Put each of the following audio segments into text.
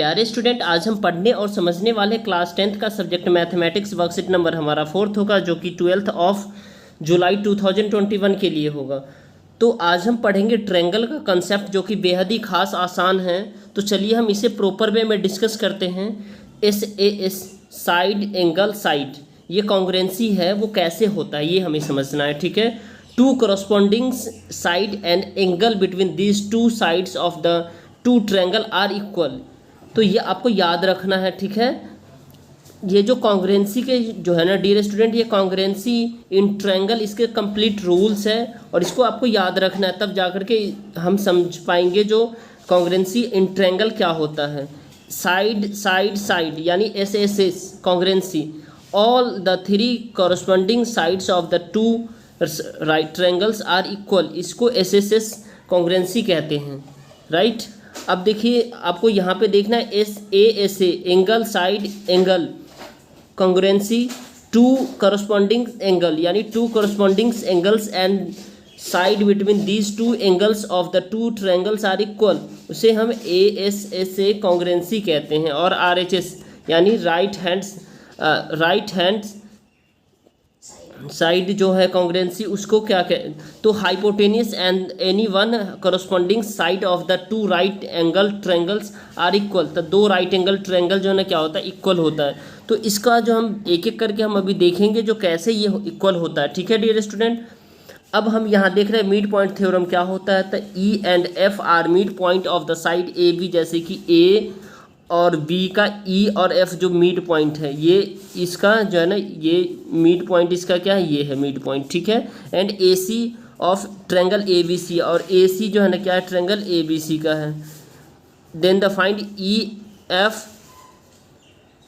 प्यारे स्टूडेंट, आज हम पढ़ने और समझने वाले क्लास 10th का सब्जेक्ट मैथमेटिक्स वर्कशीट नंबर हमारा 4th होगा, जो कि 12th ऑफ जुलाई 2021 के लिए होगा। तो आज हम पढ़ेंगे ट्रायंगल का कंसेप्ट, जो कि बेहद ही खास आसान है। तो चलिए हम इसे प्रॉपर वे में डिस्कस करते हैं। एस साइड एंगल साइड, ये कॉन्ग्रुएंसी है, वो कैसे होता है ये हमें समझना है। ठीक है, two corresponding side and angle between these two sides of the two triangle are equal. तो ये आपको याद रखना है। ठीक है, ये जो कॉन्ग्रुएंसी के जो है ना डियर स्टूडेंट, ये कॉन्ग्रुएंसी इन ट्रायंगल, इसके कंप्लीट रूल्स है और इसको आपको याद रखना है, तब जाकर के हम समझ पाएंगे जो कॉन्ग्रुएंसी इन ट्रायंगल क्या होता है। साइड साइड साइड यानी S congruency, all the three corresponding sides of the two right triangles are equal, इसको एस कॉन्ग्रुएंसी कहते हैं। राइट, अब देखिए आपको यहाँ पे देखना है S A angle side angle congruency two corresponding angle, यानी two corresponding angles and side between these two angles of the two triangles are equal, उसे हम एस ए कॉन्ग्रुएंसी कहते हैं। और RHS यानी राइट हैंड साइड जो है congruency, उसको क्या कह, तो hypotenuse and any one corresponding side of the two right angle triangles are equal. तो दो राइट एंगल ट्रायंगल जो है ना क्या होता है, इक्वल होता है। तो इसका जो हम एक एक करके हम अभी देखेंगे जो कैसे ये इक्वल होता है। ठीक है डियर स्टूडेंट, अब हम यहाँ देख रहे हैं मिड पॉइंट थ्योरम क्या होता है। तो E and F are mid point of the side A B, जैसे कि A और B का E और F जो मिड पॉइंट है, ये इसका जो है ना, ये मिड पॉइंट इसका क्या है, ये है मिड पॉइंट। ठीक है, and AC of triangle ABC, और AC जो है ना क्या है, ट्रायंगल ABC का है। Then the find EF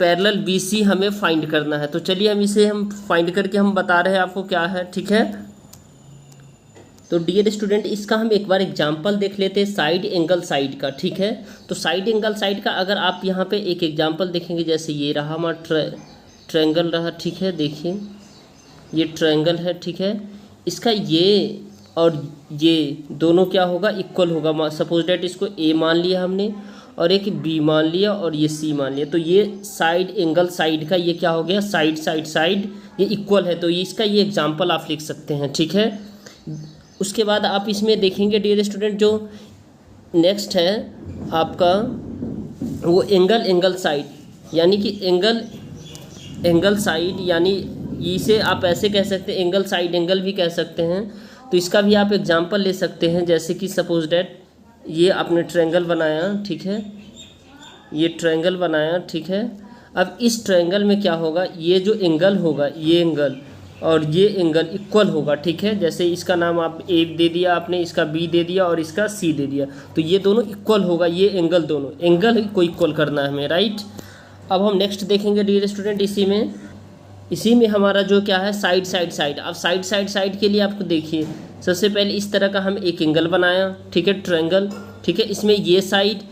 parallel BC हमें फाइंड करना है। तो चलिए हम इसे फाइंड करके हम बता रहे हैं आपको क्या है। ठीक है, तो डियर स्टूडेंट, इसका हम एक बार एग्जांपल देख लेते हैं साइड एंगल साइड का। ठीक है, तो साइड एंगल साइड का अगर आप यहाँ पे एक एग्जांपल देखेंगे, जैसे ये रहा हमारा ट्रायंगल रहा। ठीक है, देखिए ये ट्रायंगल है। ठीक है, इसका ये और ये दोनों क्या होगा, इक्वल होगा। सपोज डेट इसको A मान लिया हमने और एक B मान लिया और ये C मान लिया, तो ये साइड एंगल साइड का ये क्या हो गया, साइड साइड साइड ये इक्वल है। तो इसका ये एग्जाम्पल आप लिख सकते हैं। ठीक है, उसके बाद आप इसमें देखेंगे डियर स्टूडेंट, जो नेक्स्ट है आपका वो एंगल साइड, यानी कि एंगल साइड, यानी इसे आप ऐसे कह सकते हैं, एंगल साइड एंगल भी कह सकते हैं। तो इसका भी आप एग्जांपल ले सकते हैं, जैसे कि सपोज डैट ये आपने ट्रायंगल बनाया। ठीक है, ये ट्रायंगल बनाया। ठीक है, अब इस ट्रायंगल में क्या होगा, ये जो एंगल होगा, ये एंगल और ये एंगल इक्वल होगा। ठीक है, जैसे इसका नाम आप A दे दिया आपने, इसका B दे दिया और इसका C दे दिया, तो ये दोनों इक्वल होगा। ये एंगल, दोनों एंगल को इक्वल करना है हमें। राइट, अब हम नेक्स्ट देखेंगे डियर स्टूडेंट, इसी में हमारा जो क्या है, साइड साइड साइड। अब साइड साइड साइड के लिए आपको देखिए, सबसे पहले इस तरह का हम एक एंगल बनाया। ठीक है, ट्रायंगल। ठीक है, इसमें ये साइड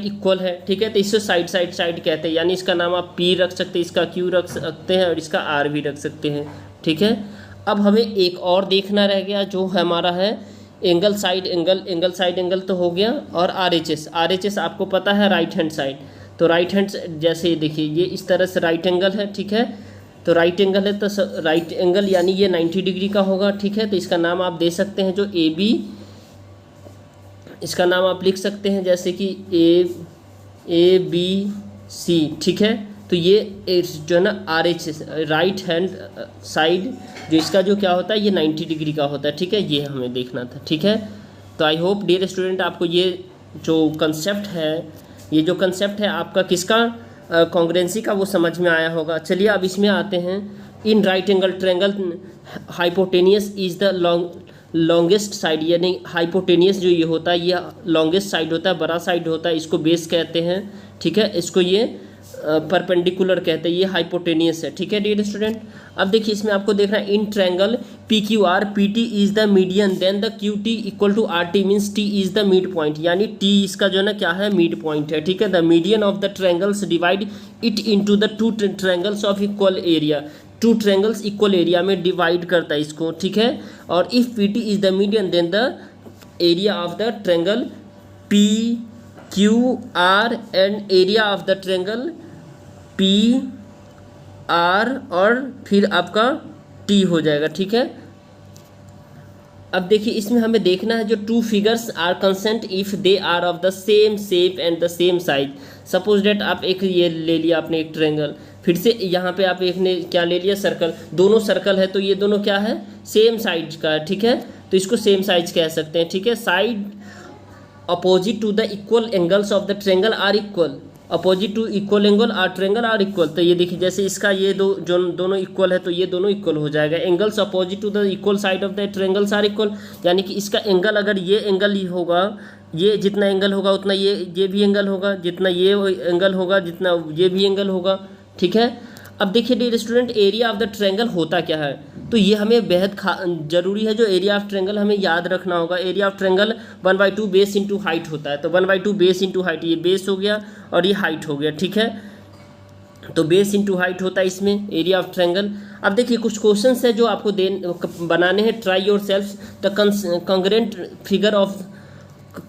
इक्वल है। ठीक है, तो इससे साइड साइड साइड कहते हैं, यानी इसका नाम आप P रख सकते हैं, इसका Q रख सकते हैं और इसका R भी रख सकते हैं। ठीक है, अब हमें एक और देखना रह गया, जो हमारा है एंगल साइड एंगल तो हो गया, और RHS आपको पता है राइट हैंड साइड। तो राइट हैंड, जैसे देखिए ये इस तरह से राइट एंगल है। ठीक है, तो राइट एंगल है, तो राइट एंगल यानी ये 90 डिग्री का होगा। ठीक है, तो इसका नाम आप दे सकते हैं जो AB, इसका नाम आप लिख सकते हैं जैसे कि ABC। ठीक है, तो ये जो है ना RHS राइट हैंड साइड, जो इसका जो क्या होता है, ये 90 डिग्री का होता है। ठीक है, ये हमें देखना था। ठीक है, तो आई होप डियर स्टूडेंट आपको ये जो कंसेप्ट है आपका किसका, कॉन्ग्रुएंसी का, वो समझ में आया होगा। चलिए अब इसमें आते हैं। In right angle triangle hypotenuse is the longest side, यानी हाइपोटेनियस जो ये होता है, ये लॉन्गेस्ट साइड होता है, बड़ा साइड होता है, इसको बेस कहते हैं। ठीक है, इसको ये परपेंडिकुलर कहते हैं, ये हाइपोटेनियस है। ठीक है डियर स्टूडेंट, अब देखिए इसमें आपको देखना है, in triangle PQR PT is the median, then the QT equal to RT, means T is the mid point, यानी T इसका जो है ना क्या है, मिड पॉइंट है। ठीक है, the median of the triangles divide it into the two triangles of equal area, two triangles equal area में डिवाइड करता है इसको। ठीक है, और if PT is the median, then the area of the triangle Q R and area of the triangle P R और फिर आपका टी हो जाएगा, ठीक है। अब देखिए इसमें हमें देखना है जो two figures are congruent if they are of the same shape and the same size. Suppose that आप एक ये ले लिया आपने एक ट्रायंगल, फिर से यहाँ पे आप एक ने क्या ले लिया सर्कल, दोनों सर्कल है तो ये दोनों क्या है सेम साइज का है, ठीक है। तो इसको सेम साइज कह सकते हैं, ठीक है। Side opposite to the equal angles of the triangle are equal, opposite to equal angle are triangle are equal. तो ये देखिए जैसे इसका ये जो दोनों इक्वल है तो ये दोनों इक्वल हो जाएगा। Angles opposite to the equal side of the triangles are equal, यानी कि इसका एंगल अगर ये एंगल ही होगा, ये जितना एंगल होगा उतना ये भी एंगल होगा, जितना ये एंगल होगा जितना ये भी एंगल होगा, ठीक है। अब देखिए dear student area of the triangle होता क्या है, तो ये हमें बेहद जरूरी है। जो एरिया ऑफ ट्रायंगल हमें याद रखना होगा, area of triangle 1/2 base into height होता है। तो 1/2 बेस इंटू हाइट, ये बेस हो गया और ये हाइट हो गया, ठीक है। तो बेस इंटू हाइट होता है इसमें एरिया ऑफ ट्रायंगल। अब देखिए कुछ क्वेश्चंस है जो आपको बनाने हैं। Try yourself the congruent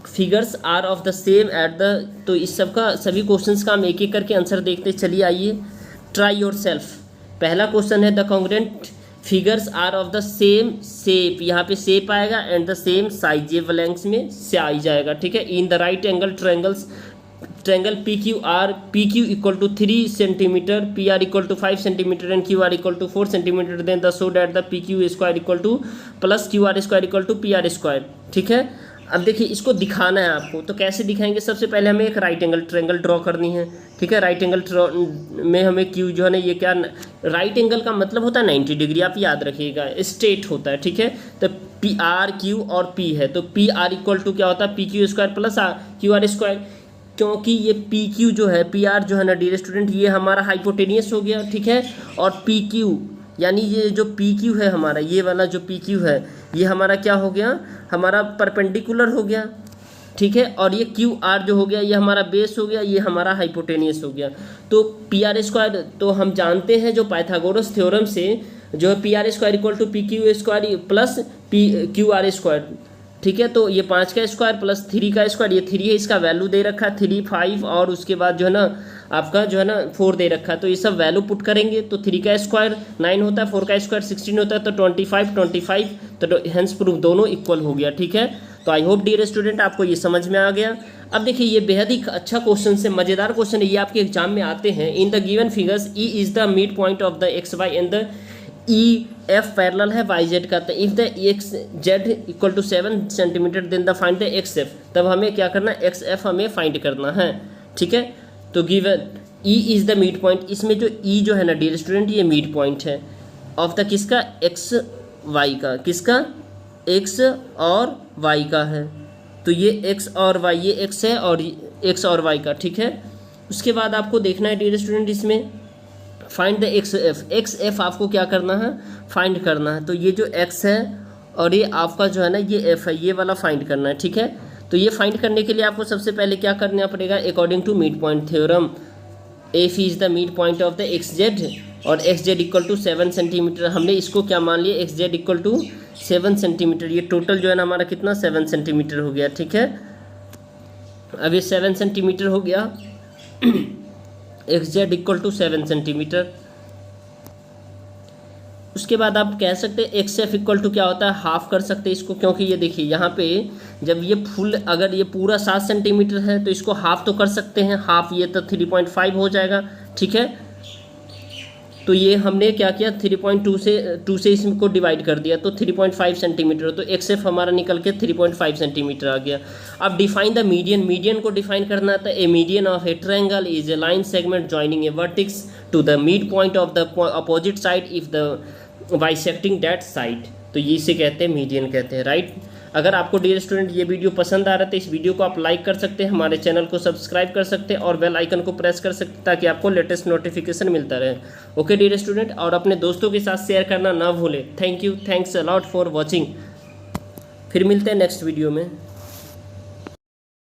figures are of the same at the, तो इस सब का सभी क्वेश्चंस का हम एक एक करके आंसर देखते चलिए आइए। ट्राई योर सेल्फ, पहला क्वेश्चन है the congruent figures are of the same shape, यहाँ पे शेप आएगा एंड द सेम साइज, ये ब्लैंक्स में से आ जाएगा, ठीक है। In the right angle triangle P Q equal to 3 centimetre, P R equal to 5 centimetre and Q R equal to 4 centimetre, then the show that the P Q square equal to plus Q R square equal to P R square, ठीक है। अब देखिए इसको दिखाना है आपको, तो कैसे दिखाएंगे, सबसे पहले हमें एक राइट एंगल ट्रायंगल ड्रॉ करनी है, ठीक है। राइट एंगल में हमें क्यू जो है ना, ये क्या राइट एंगल का मतलब होता है 90 डिग्री, आप याद रखिएगा, स्ट्रेट होता है, ठीक है। तो पी आर क्यू और पी है, तो पी आर इक्वल टू क्या होता है P Q square plus Q R square, क्योंकि ये पी क्यू जो है पी आर जो है ना डियर स्टूडेंट, ये हमारा हाइपोटेनियस हो गया, ठीक है। और पी क्यू यानी ये जो पी क्यू है हमारा, ये वाला जो पी क्यू है ये हमारा क्या हो गया, हमारा परपेंडिकुलर हो गया, ठीक है। और ये क्यू आर जो हो गया ये हमारा बेस हो गया, ये हमारा हाइपोटेनियस हो गया। तो पी आर स्क्वायर तो हम जानते हैं जो पाइथागोरस थ्योरम से जो है P R square equal to P Q square plus P Q R square, ठीक है। तो ये 5 का स्क्वायर प्लस 3 का स्क्वायर, ये 3 है, इसका वैल्यू दे रखा है 3, 5 और उसके बाद जो है ना आपका जो है ना 4 दे रखा है। तो ये सब वैल्यू पुट करेंगे तो 3 का स्क्वायर 9 होता है, 4 का स्क्वायर 16 होता है, तो 25 तो हेंस प्रूफ दोनों इक्वल हो गया, ठीक है। तो आई होप डियर स्टूडेंट आपको ये समझ में आ गया। अब देखिए ये बेहद ही अच्छा क्वेश्चन है, मज़ेदार क्वेश्चन है, ये आपके एग्जाम में आते हैं। In the given figures E is the mid point of the X Y and the E F parallel है वाई जेड का। तो if the X Z equal to 7 centimetre then the find the X F, तब हमें क्या करना है x F हमें find करना है, ठीक है। तो given E is the mid point, इसमें जो ई जो है ना डियर स्टूडेंट ये मिड पॉइंट है ऑफ द किसका एक्स वाई का, किसका एक्स और वाई का है। तो ये एक्स और वाई, ये एक्स है और एक्स और वाई का, ठीक है। उसके बाद आपको देखना है डियर स्टूडेंट इसमें फाइंड द एक्स एफ आपको क्या करना है फाइंड करना है। तो ये जो एक्स है और ये आपका जो है ना ये एफ है, ये वाला फाइंड करना है, ठीक है। तो ये फाइंड करने के लिए आपको सबसे पहले क्या करना पड़ेगा, according to mid point theorem F is the mid point of the X Z और X Z equal to 7 centimetre. हमने इसको क्या मान लिया X Z equal to 7 centimetre, ये टोटल जो है ना हमारा कितना 7 सेंटीमीटर हो गया, ठीक है। अब ये 7 सेंटीमीटर हो गया, X Z equal to 7 centimetre. उसके बाद आप कह सकते हैं एक्स एफ इक्वल टू क्या होता है, हाफ कर सकते हैं इसको, क्योंकि ये देखिए यहाँ पे जब ये फुल अगर ये पूरा 7 सेंटीमीटर है तो इसको हाफ तो कर सकते हैं, हाफ ये तो 3.5 हो जाएगा, ठीक है। तो ये हमने क्या किया 3.2 से इसको डिवाइड कर दिया तो 3.5 सेंटीमीटर, तो एक्स एफ हमारा निकल के 3.5 सेंटीमीटर आ गया। अब डिफाइन द मीडियन, मीडियन को डिफाइन करना था, a median of a triangle is a line segment joining a vertex to the mid point of the opposite side if the bisecting that side. तो ये इसे कहते हैं मीडियन कहते हैं, राइट। अगर आपको डियर स्टूडेंट ये वीडियो पसंद आ रहा है तो इस वीडियो को आप लाइक कर सकते हैं, हमारे चैनल को सब्सक्राइब कर सकते हैं और बेल आइकन को प्रेस कर सकते हैं ताकि आपको लेटेस्ट नोटिफिकेशन मिलता रहे। ओके डियर स्टूडेंट, और अपने दोस्तों के साथ शेयर करना ना भूलें। Thank you, thanks a lot for watching. फिर मिलते हैं नेक्स्ट वीडियो में।